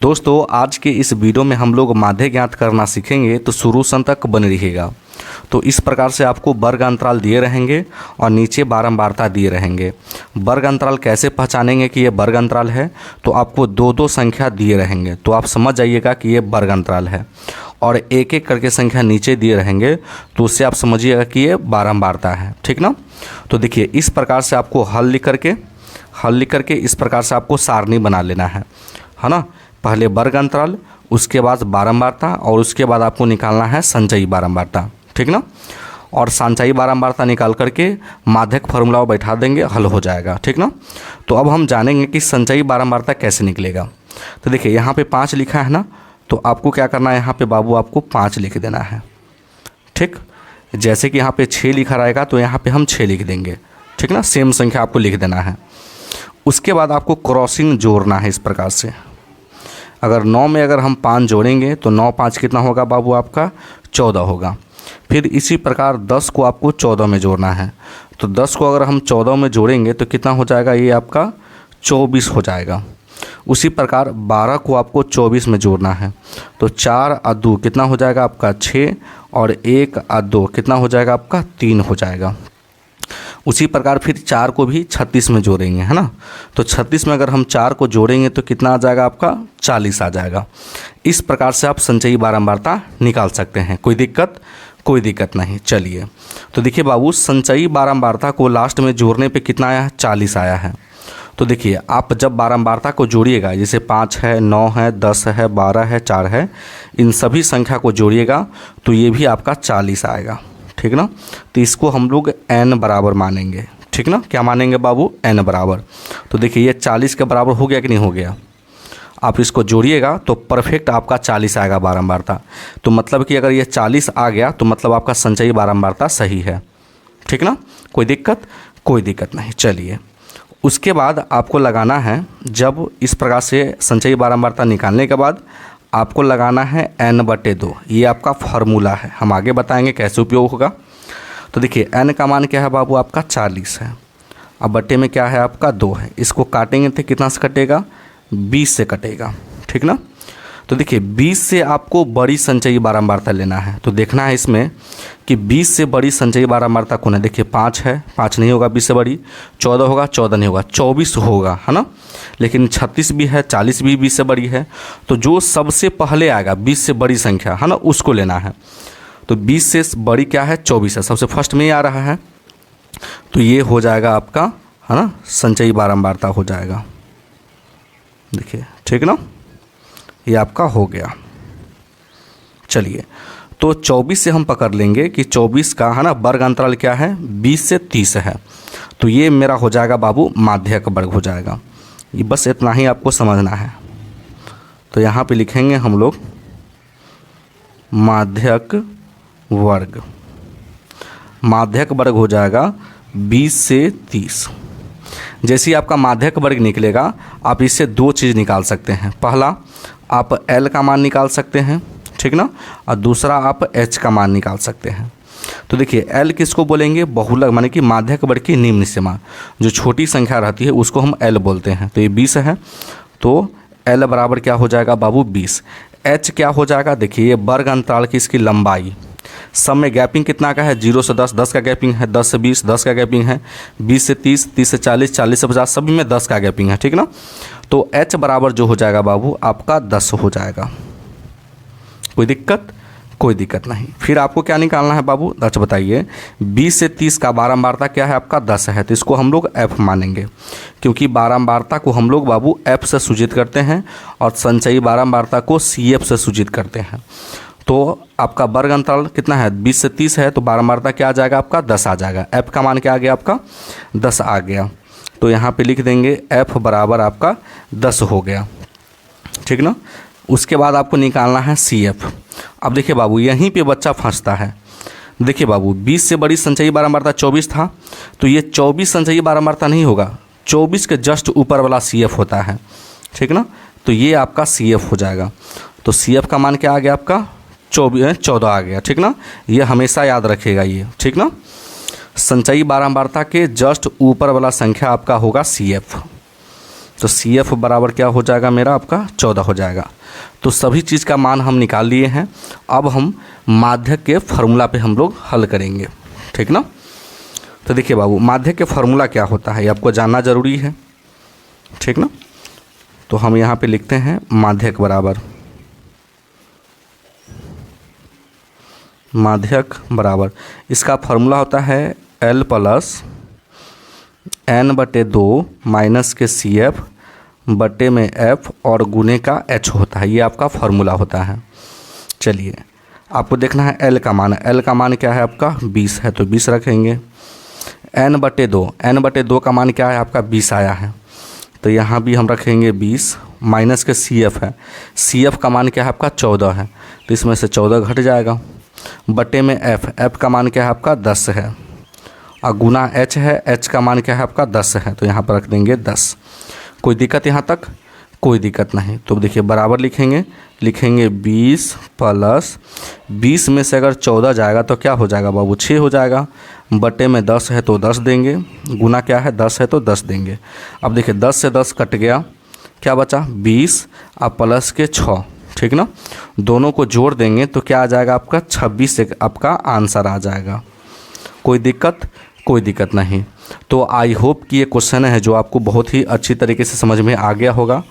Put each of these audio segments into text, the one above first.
दोस्तों आज के इस वीडियो में हम लोग माध्य ज्ञात करना सीखेंगे, तो शुरू से अंत तक बने रहिएगा। तो इस प्रकार से आपको वर्ग अंतराल दिए रहेंगे और नीचे बारंबारता दिए रहेंगे। वर्ग अंतराल कैसे पहचानेंगे कि ये वर्ग अंतराल है, तो आपको दो दो संख्या दिए रहेंगे, तो आप समझ जाइएगा कि ये वर्ग अंतराल है। और एक एक करके संख्या नीचे दिए रहेंगे, तो उससे आप समझिएगा कि ये बारंबारता है। ठीक ना। तो देखिए इस प्रकार से आपको हल लिख करके इस प्रकार से आपको सारणी बना लेना है ना। पहले वर्ग अंतराल, उसके बाद बारंबारता और उसके बाद आपको निकालना है संचयी बारंबारता। ठीक ना। और संचयी बारंबारता निकाल करके माध्यक फार्मूला बैठा देंगे, हल हो जाएगा। ठीक ना। तो अब हम जानेंगे कि संचयी बारंबारता कैसे निकलेगा। तो देखिए यहाँ पे 5 लिखा है ना, तो आपको क्या करना है, यहाँ पे बाबू आपको 5 लिख देना है। ठीक। जैसे कि यहाँ पे 6 लिखा रहेगा तो यहाँ पे हम 6 लिख देंगे। ठीक ना। सेम संख्या आपको लिख देना है। उसके बाद आपको क्रॉसिंग जोड़ना है इस प्रकार से। अगर 9 में अगर हम 5 जोड़ेंगे तो 9 5 कितना होगा बाबू, आपका 14 होगा। फिर इसी प्रकार 10 को आपको 14 में जोड़ना है, तो 10 को अगर हम 14 में जोड़ेंगे तो कितना हो जाएगा, ये आपका 24 हो जाएगा। उसी प्रकार 12 को आपको 24 में जोड़ना है, तो 4 और 2 कितना हो जाएगा आपका 6, और 1 और 2 कितना हो जाएगा आपका 3 हो जाएगा। उसी प्रकार फिर 4 को भी 36 में जोड़ेंगे, है ना। तो 36 में अगर हम 4 को जोड़ेंगे तो कितना आ जाएगा आपका 40 आ जाएगा। इस प्रकार से आप संचयी बारंबारता निकाल सकते हैं। कोई दिक्कत नहीं। चलिए तो देखिए बाबू, संचयी बारंबारता को लास्ट में जोड़ने पे कितना आया है, 40 आया है। तो देखिए आप जब बारंबारता को जोड़िएगा, जैसे 5 है, 9 है, 10 है, 12 है, 4 है, इन सभी संख्या को जोड़िएगा तो ये भी आपका 40 आएगा। ठीक ना। तो इसको हम लोग n बराबर मानेंगे। ठीक ना। क्या मानेंगे बाबू, n बराबर। तो देखिए ये 40 के बराबर हो गया कि नहीं हो गया। आप इसको जोड़िएगा तो परफेक्ट आपका 40 आएगा बारंबारता। तो मतलब कि अगर ये 40 आ गया तो मतलब आपका संचयी बारंबारता सही है। ठीक ना। कोई दिक्कत नहीं। चलिए उसके बाद आपको लगाना है, जब इस प्रकार से संचयी बारंबारता निकालने के बाद आपको लगाना है n/2। ये आपका फार्मूला है, हम आगे बताएंगे कैसे उपयोग होगा। तो देखिए n का मान क्या है बाबू, आपका 40 है। अब बट्टे में क्या है आपका 2 है। इसको काटेंगे तो कितना से कटेगा, 20 से कटेगा। ठीक ना। तो देखिए 20 से आपको बड़ी संचयी बारंबारता लेना है। तो देखना है इसमें कि 20 से बड़ी संचयी बारंबारता कौन है। देखिए 5 है, 5 नहीं होगा 20 से बड़ी। 14 होगा, 14 नहीं होगा, 24 होगा, है ना। लेकिन 36 भी है, 40 भी 20 से बड़ी है। तो जो सबसे पहले आएगा 20 से बड़ी संख्या, है ना, उसको लेना है। तो 20 से बड़ी क्या है, 24 है, सबसे फर्स्ट में ही आ रहा है। तो ये हो जाएगा आपका, है ना, संचयी बारंबारता हो जाएगा। देखिए ठीक ना, ये आपका हो गया। चलिए तो 24 से हम पकड़ लेंगे कि 24 का, है ना, वर्ग अंतराल क्या है, 20 से 30 है। तो ये मेरा हो जाएगा बाबू माध्यक वर्ग हो जाएगा। ये बस इतना ही आपको समझना है। तो यहाँ पे लिखेंगे हम लोग माध्यक वर्ग। माध्यक वर्ग हो जाएगा 20 से 30। जैसे ही आपका माध्यक वर्ग निकलेगा, आप इससे दो चीज़ निकाल सकते हैं। पहला आप L का मान निकाल सकते हैं, ठीक ना, और दूसरा आप H का मान निकाल सकते हैं। तो देखिए L किसको बोलेंगे, बहुलक, माने कि माध्यक वर्ग की निम्न सीमा, जो छोटी संख्या रहती है उसको हम L बोलते हैं। तो ये 20 है, तो L बराबर क्या हो जाएगा बाबू 20। H क्या हो जाएगा, देखिए ये वर्ग अंतराल की इसकी लंबाई, सब में गैपिंग कितना का है, 0 से 10, 10 का गैपिंग है, 10 से 20, 10 का गैपिंग है, 20 से 30, 30 से 40, 40 से 50, सभी में 10 का गैपिंग है। ठीक ना। तो H बराबर जो हो जाएगा बाबू आपका 10 हो जाएगा। कोई दिक्कत नहीं। फिर आपको क्या निकालना है बाबू, अच्छा बताइए, 20 से 30 का बारंबारता क्या है आपका 10 है, तो इसको हम लोग F मानेंगे, क्योंकि बारंबारता को हम लोग बाबू F से सूचित करते हैं और संचयी बारंबारता को CF से सूचित करते हैं। तो आपका वर्ग अंतराल कितना है, 20 से 30 है, तो बारंबारता क्या आ जाएगा आपका 10 आ जाएगा। F का मान क्या आ गया आपका 10 आ गया। तो यहाँ पे लिख देंगे F बराबर आपका 10 हो गया। ठीक ना। उसके बाद आपको निकालना है CF। अब देखिए बाबू यहीं पे बच्चा फंसता है। देखिए बाबू 20 से बड़ी संचयी बारंबारता 24 था, तो ये 24 संचयी बारंबारता नहीं होगा, 24 के जस्ट ऊपर वाला CF होता है। ठीक ना। तो ये आपका CF हो जाएगा। तो CF का मान क्या आ गया आपका 14 आ गया। ठीक ना। ये हमेशा याद रखिएगा ये। ठीक ना। संचयी बारंबारता के जस्ट ऊपर वाला संख्या आपका होगा CF। तो CF बराबर क्या हो जाएगा मेरा आपका 14 हो जाएगा। तो सभी चीज़ का मान हम निकाल लिए हैं। अब हम माध्यक के फार्मूला पे हम लोग हल करेंगे, ठीक ना। तो देखिए बाबू, माध्यक के फार्मूला क्या होता है ये आपको जानना ज़रूरी है, ठीक ना। तो हम यहाँ पे लिखते हैं माध्यक बराबर इसका फार्मूला होता है L प्लस N/2 माइनस के CF बटे में F और गुने का H होता है। ये आपका फार्मूला होता है। चलिए आपको देखना है L का मान। L का मान क्या है आपका 20 है, तो 20 रखेंगे। N/2 का मान क्या है आपका 20 आया है, तो यहाँ भी हम रखेंगे 20 माइनस के CF है। CF का मान क्या है आपका 14 है, तो इसमें से 14 घट जाएगा। बटे में F का मान क्या है आपका 10 है, और गुना H है, H का मान क्या है आपका 10 है, तो यहाँ पर रख देंगे 10। कोई दिक्कत यहाँ तक? कोई दिक्कत नहीं। तो देखिए बराबर लिखेंगे 20 प्लस 20 में से अगर 14 जाएगा तो क्या हो जाएगा बाबू 6 हो जाएगा। बटे में 10 है तो 10 देंगे, गुना क्या है 10 है तो 10 देंगे। अब देखिए 10 से 10 कट गया, क्या बचा 20 अब प्लस के 6, ठीक ना। दोनों को जोड़ देंगे तो क्या आ जाएगा आपका 26 से आपका आंसर आ जाएगा। कोई दिक्कत? कोई दिक्कत नहीं। तो आई होप कि ये क्वेश्चन है जो आपको बहुत ही अच्छी तरीके से समझ में आ गया होगा।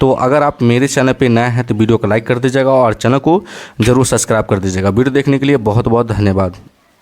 तो अगर आप मेरे चैनल पे नए हैं तो वीडियो को लाइक कर दीजिएगा और चैनल को ज़रूर सब्सक्राइब कर दीजिएगा। वीडियो देखने के लिए बहुत बहुत धन्यवाद।